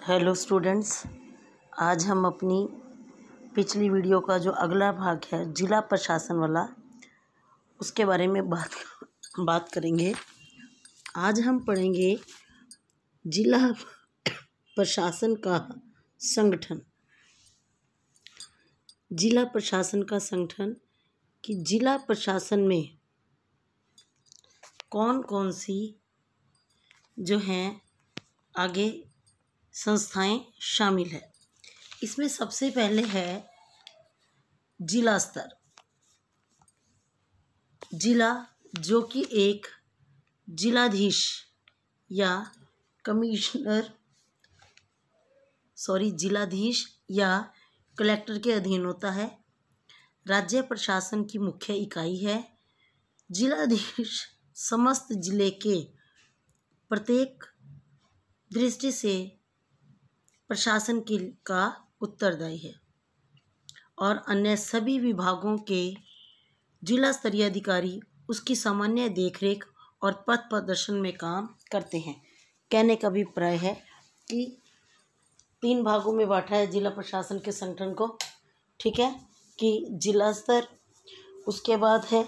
Hello students, आज हम अपनी पिछली वीडियो का जो अगला भाग है जिला प्रशासन वाला, उसके बारे में बात करेंगे। आज हम पढ़ेंगे जिला प्रशासन का संगठन। जिला प्रशासन का संगठन कि जिला प्रशासन में कौन कौन सी जो हैं आगे संस्थाएं शामिल है। इसमें सबसे पहले है जिला स्तर। जिला जो कि एक जिलाधीश या जिलाधीश या कलेक्टर के अधीन होता है। राज्य प्रशासन की मुख्य इकाई है। जिलाधीश समस्त जिले के प्रत्येक दृष्टि से प्रशासन का उत्तरदायी है और अन्य सभी विभागों के जिला स्तरीय अधिकारी उसकी सामान्य देखरेख और पथ प्रदर्शन में काम करते हैं। कहने का अभिप्राय है कि 3 भागों में बांटा है जिला प्रशासन के संगठन को। ठीक है कि जिला स्तर, उसके बाद है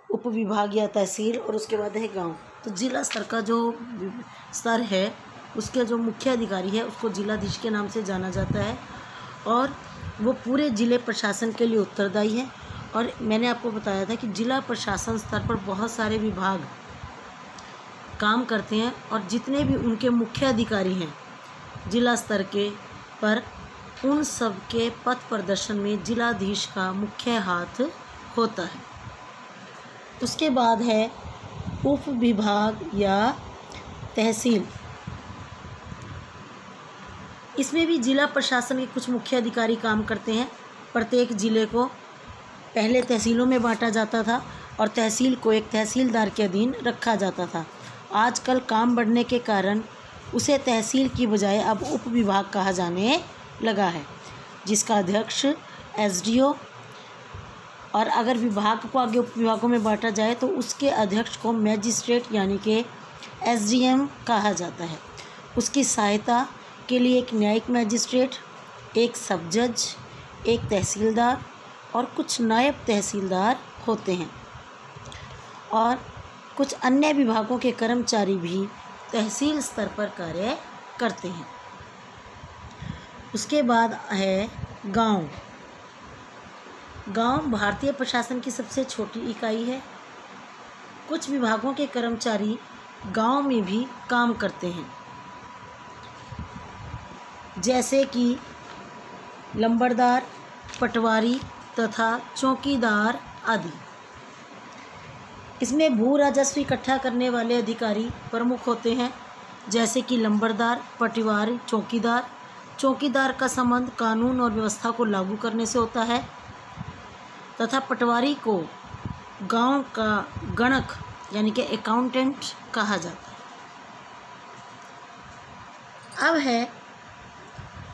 उप विभाग या तहसील और उसके बाद है गांव। तो जिला स्तर का जो स्तर है उसके जो मुख्य अधिकारी है उसको जिलाधीश के नाम से जाना जाता है और वो पूरे जिले प्रशासन के लिए उत्तरदायी है। और मैंने आपको बताया था कि जिला प्रशासन स्तर पर बहुत सारे विभाग काम करते हैं और जितने भी उनके मुख्य अधिकारी हैं जिला स्तर के पर, उन सब के पथ प्रदर्शन में जिलाधीश का मुख्य हाथ होता है। उसके बाद है उप विभाग या तहसील। इसमें भी जिला प्रशासन के कुछ मुख्य अधिकारी काम करते हैं। प्रत्येक ज़िले को पहले तहसीलों में बांटा जाता था और तहसील को एक तहसीलदार के अधीन रखा जाता था। आजकल काम बढ़ने के कारण उसे तहसील की बजाय अब उप विभाग कहा जाने लगा है, जिसका अध्यक्ष एसडीओ, और अगर विभाग को आगे उप विभागों में बांटा जाए तो उसके अध्यक्ष को मैजिस्ट्रेट यानी कि एसडीएम कहा जाता है। उसकी सहायता के लिए एक न्यायिक मैजिस्ट्रेट, एक सब जज, एक तहसीलदार और कुछ नायब तहसीलदार होते हैं और कुछ अन्य विभागों के कर्मचारी भी तहसील स्तर पर कार्य करते हैं। उसके बाद है गांव। गांव भारतीय प्रशासन की सबसे छोटी इकाई है। कुछ विभागों के कर्मचारी गांव में भी काम करते हैं, जैसे कि लंबरदार, पटवारी तथा चौकीदार आदि। इसमें भू राजस्व इकट्ठा करने वाले अधिकारी प्रमुख होते हैं, जैसे कि लंबरदार, पटवारी, चौकीदार। चौकीदार का संबंध कानून और व्यवस्था को लागू करने से होता है तथा पटवारी को गांव का गणक यानी कि अकाउंटेंट कहा जाता है। अब है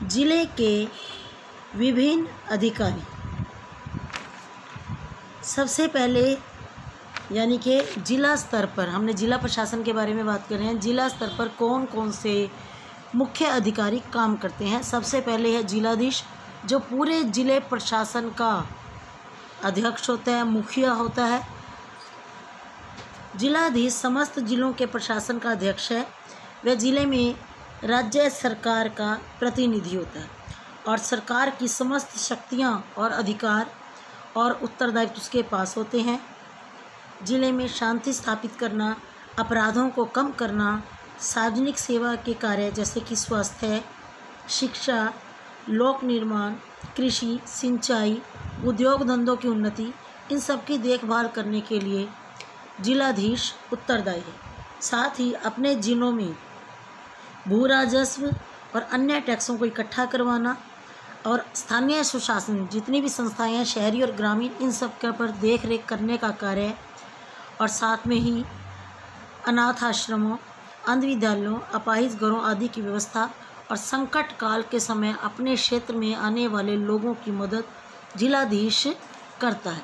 जिले के विभिन्न अधिकारी। सबसे पहले यानी कि जिला स्तर पर, हमने जिला प्रशासन के बारे में बात कर रहे हैं। जिला स्तर पर कौन कौन से मुख्य अधिकारी काम करते हैं। सबसे पहले है जिलाधीश, जो पूरे जिले प्रशासन का अध्यक्ष होता है, मुखिया होता है। जिलाधीश समस्त जिलों के प्रशासन का अध्यक्ष है। वह जिले में राज्य सरकार का प्रतिनिधि होता है और सरकार की समस्त शक्तियां और अधिकार और उत्तरदायित्व उसके पास होते हैं। जिले में शांति स्थापित करना, अपराधों को कम करना, सार्वजनिक सेवा के कार्य जैसे कि स्वास्थ्य, शिक्षा, लोक निर्माण, कृषि, सिंचाई, उद्योग धंधों की उन्नति, इन सब की देखभाल करने के लिए जिलाधीश उत्तरदायी है। साथ ही अपने जिलों में भू राजस्व और अन्य टैक्सों को इकट्ठा करवाना और स्थानीय सुशासन, जितनी भी संस्थाएं हैं शहरी और ग्रामीण, इन सब के पर देख रेख करने का कार्य, और साथ में ही अनाथ आश्रमों, अंध विद्यालयों, अपाहिज घरों आदि की व्यवस्था और संकट काल के समय अपने क्षेत्र में आने वाले लोगों की मदद जिलाधीश करता है।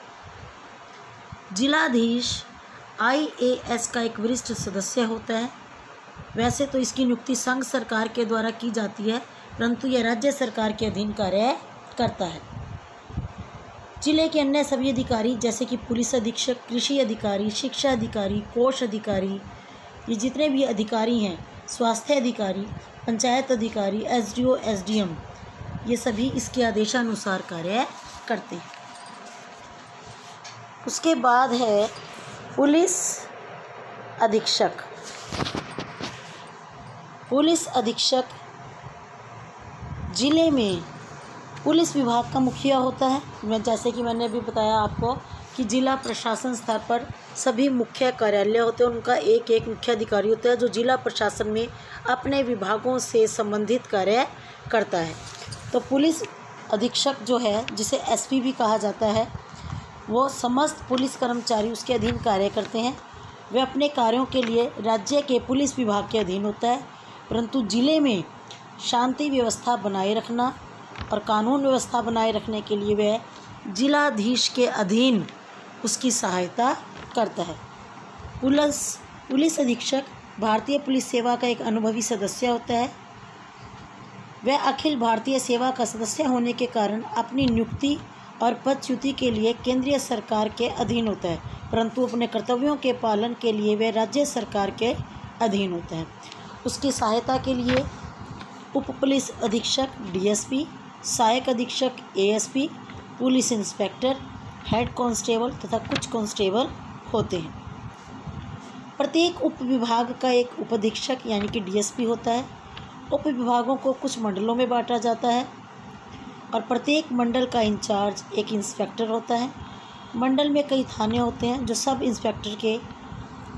जिलाधीश IAS का एक वरिष्ठ सदस्य होता है वैसे तो इसकी नियुक्ति संघ सरकार के द्वारा की जाती है, परंतु यह राज्य सरकार के अधीन कार्य करता है। जिले के अन्य सभी अधिकारी जैसे कि पुलिस अधीक्षक, कृषि अधिकारी, शिक्षा अधिकारी, कोष अधिकारी, ये जितने भी अधिकारी हैं, स्वास्थ्य अधिकारी, पंचायत अधिकारी, एसडीओ, एसडीएम, ये सभी इसके आदेशानुसार कार्य करते हैं। उसके बाद है पुलिस अधीक्षक। पुलिस अधीक्षक जिले में पुलिस विभाग का मुखिया होता है। जैसे कि मैंने अभी बताया आपको कि जिला प्रशासन स्तर पर सभी मुख्य कार्यालय होते हैं, उनका एक एक मुख्य अधिकारी होता है जो जिला प्रशासन में अपने विभागों से संबंधित कार्य करता है। तो पुलिस अधीक्षक जो है, जिसे एसपी भी कहा जाता है, वो समस्त पुलिस कर्मचारी उसके अधीन कार्य करते हैं। वे अपने कार्यों के लिए राज्य के पुलिस विभाग के अधीन होता है, परंतु जिले में शांति व्यवस्था बनाए रखना और कानून व्यवस्था बनाए रखने के लिए वह जिलाधीश के अधीन उसकी सहायता करता है। पुलिस अधीक्षक भारतीय पुलिस सेवा का एक अनुभवी सदस्य होता है। वह अखिल भारतीय सेवा का सदस्य होने के कारण अपनी नियुक्ति और पदच्युति के लिए केंद्रीय सरकार के अधीन होता है, परंतु अपने कर्तव्यों के पालन के लिए वह राज्य सरकार के अधीन होता है। उसकी सहायता के लिए उप पुलिस अधीक्षक डीएसपी, सहायक अधीक्षक ASP, police inspector, head constable तथा कुछ कांस्टेबल होते हैं। प्रत्येक उप विभाग का एक उप अधीक्षक यानी कि डीएसपी होता है। उप विभागों को कुछ मंडलों में बांटा जाता है और प्रत्येक मंडल का इंचार्ज एक इंस्पेक्टर होता है। मंडल में कई थाने होते हैं जो सब इंस्पेक्टर के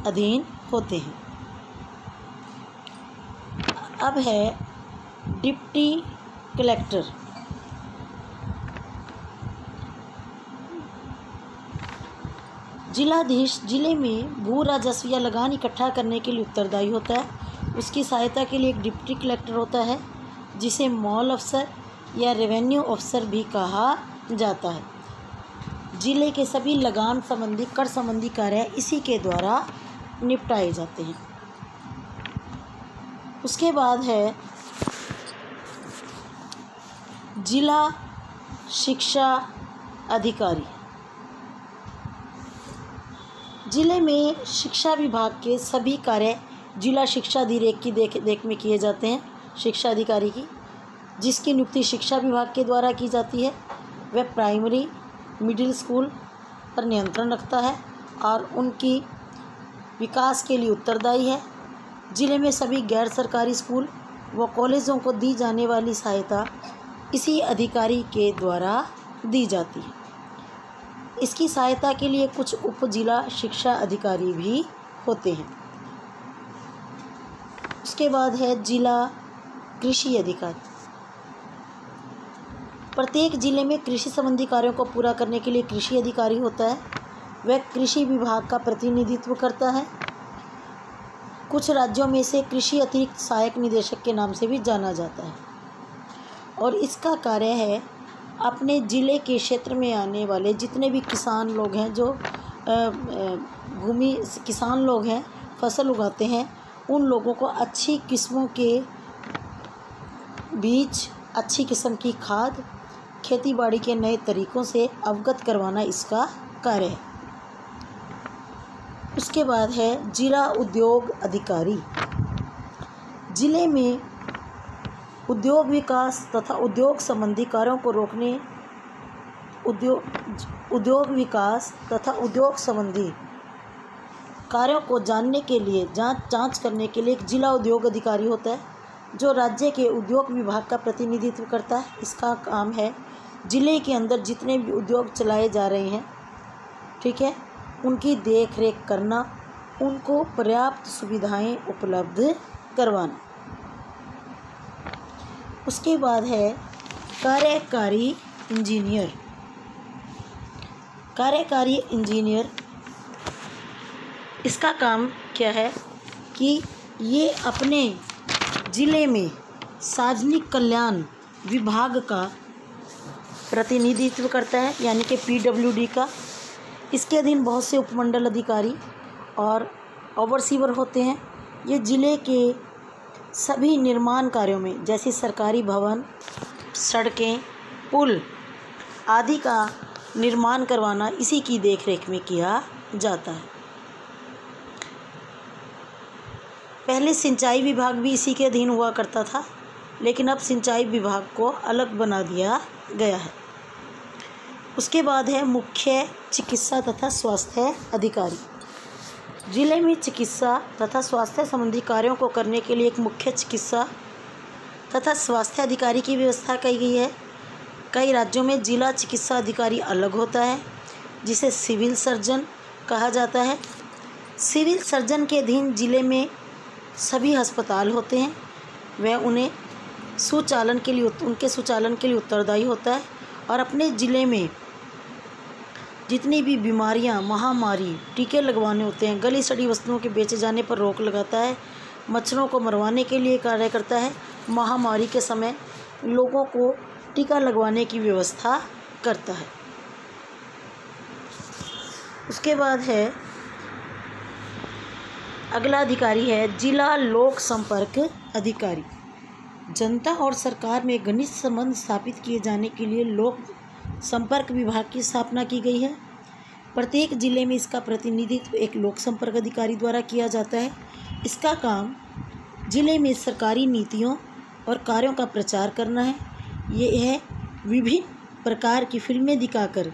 अधीन होते हैं। अब है डिप्टी कलेक्टर। जिलाधीश जिले में भू राजस्व या लगान इकट्ठा करने के लिए उत्तरदायी होता है। उसकी सहायता के लिए एक डिप्टी कलेक्टर होता है, जिसे मॉल अफसर या रेवेन्यू अफसर भी कहा जाता है। जिले के सभी लगान संबंधी कर संबंधी कार्य इसी के द्वारा निपटाए जाते हैं। उसके बाद है जिला शिक्षा अधिकारी। जिले में शिक्षा विभाग के सभी कार्य जिला शिक्षा अधिरेख की देख में किए जाते हैं। शिक्षा अधिकारी की, जिसकी नियुक्ति शिक्षा विभाग के द्वारा की जाती है, वह प्राइमरी मिडिल स्कूल पर नियंत्रण रखता है और उनकी विकास के लिए उत्तरदायी है। जिले में सभी गैर सरकारी स्कूल व कॉलेजों को दी जाने वाली सहायता इसी अधिकारी के द्वारा दी जाती है। इसकी सहायता के लिए कुछ उप जिला शिक्षा अधिकारी भी होते हैं। उसके बाद है जिला कृषि अधिकारी। प्रत्येक जिले में कृषि संबंधी कार्यों को पूरा करने के लिए कृषि अधिकारी होता है। वह कृषि विभाग का प्रतिनिधित्व करता है। कुछ राज्यों में से कृषि अतिरिक्त सहायक निदेशक के नाम से भी जाना जाता है और इसका कार्य है अपने ज़िले के क्षेत्र में आने वाले जितने भी किसान लोग हैं, जो किसान लोग हैं, फसल उगाते हैं, उन लोगों को अच्छी किस्मों के बीज, अच्छी किस्म की खाद, खेतीबाड़ी के नए तरीक़ों से अवगत करवाना इसका कार्य है। उसके बाद है जिला उद्योग अधिकारी। जिले में उद्योग विकास तथा उद्योग संबंधी कार्यों को रोकने, उद्योग विकास तथा उद्योग संबंधी कार्यों को जानने के लिए, जांच करने के लिए एक जिला उद्योग अधिकारी होता है, जो राज्य के उद्योग विभाग का प्रतिनिधित्व करता है। इसका काम है ज़िले के अंदर जितने भी उद्योग चलाए जा रहे हैं, ठीक है, उनकी देख रेख करना, उनको पर्याप्त सुविधाएं उपलब्ध करवाना। उसके बाद है कार्यकारी इंजीनियर। कार्यकारी इंजीनियर, इसका काम क्या है कि ये अपने ज़िले में सार्वजनिक कल्याण विभाग का प्रतिनिधित्व करता है, यानी कि पीडब्ल्यूडी का। इसके अधीन बहुत से उपमंडल अधिकारी और ओवरसीवर होते हैं। ये ज़िले के सभी निर्माण कार्यों में, जैसे सरकारी भवन, सड़कें, पुल आदि का निर्माण करवाना इसी की देखरेख में किया जाता है। पहले सिंचाई विभाग भी इसी के अधीन हुआ करता था, लेकिन अब सिंचाई विभाग को अलग बना दिया गया है। उसके बाद है मुख्य चिकित्सा तथा स्वास्थ्य अधिकारी। जिले में चिकित्सा तथा स्वास्थ्य संबंधी कार्यों को करने के लिए एक मुख्य चिकित्सा तथा स्वास्थ्य अधिकारी की व्यवस्था की गई है। कई राज्यों में जिला चिकित्सा अधिकारी अलग होता है, जिसे सिविल सर्जन कहा जाता है। सिविल सर्जन के अधीन जिले में सभी अस्पताल होते हैं। वह उनके सुचालन के लिए उत्तरदायी होता है और अपने ज़िले में जितनी भी बीमारियां, महामारी, टीके लगवाने होते हैं, गली सड़ी वस्तुओं के बेचे जाने पर रोक लगाता है, मच्छरों को मरवाने के लिए कार्य करता है, महामारी के समय लोगों को टीका लगवाने की व्यवस्था करता है। उसके बाद है अगला अधिकारी है जिला लोक संपर्क अधिकारी। जनता और सरकार में घनिष्ठ संबंध स्थापित किए जाने के लिए लोक संपर्क विभाग की स्थापना की गई है। प्रत्येक जिले में इसका प्रतिनिधित्व एक लोक संपर्क अधिकारी द्वारा किया जाता है। इसका काम जिले में सरकारी नीतियों और कार्यों का प्रचार करना है। यह विभिन्न प्रकार की फिल्में दिखाकर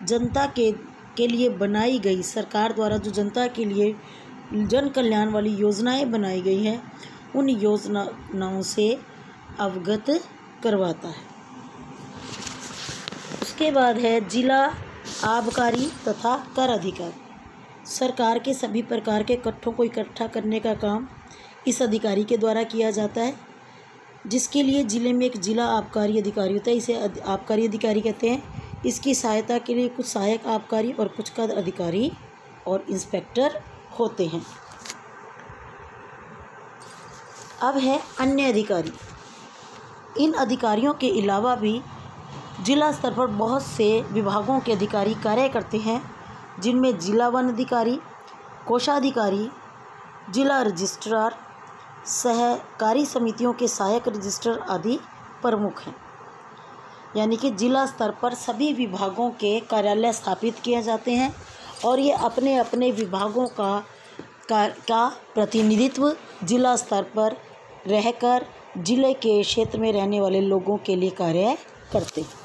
जनता के लिए बनाई गई, सरकार द्वारा जो जनता के लिए जन कल्याण वाली योजनाएं बनाई गई हैं, उन योजनाओं से अवगत करवाता है। उसके बाद है जिला आबकारी तथा कर अधिकारी। सरकार के सभी प्रकार के कट्ठों को इकट्ठा करने का काम इस अधिकारी के द्वारा किया जाता है, जिसके लिए जिले में एक जिला आबकारी अधिकारी होता है। इसे आबकारी अधिकारी कहते हैं। इसकी सहायता के लिए कुछ सहायक आबकारी और कुछ कर अधिकारी और इंस्पेक्टर होते हैं। अब है अन्य अधिकारी। इन अधिकारियों के अलावा भी जिला स्तर पर बहुत से विभागों के अधिकारी कार्य करते हैं, जिनमें जिला वन अधिकारी, कोषाधिकारी, जिला रजिस्ट्रार, सहकारी समितियों के सहायक रजिस्ट्रार आदि प्रमुख हैं। यानी कि जिला स्तर पर सभी विभागों के कार्यालय स्थापित किए जाते हैं और ये अपने अपने विभागों का प्रतिनिधित्व जिला स्तर पर रहकर जिले के क्षेत्र में रहने वाले लोगों के लिए कार्य करते हैं।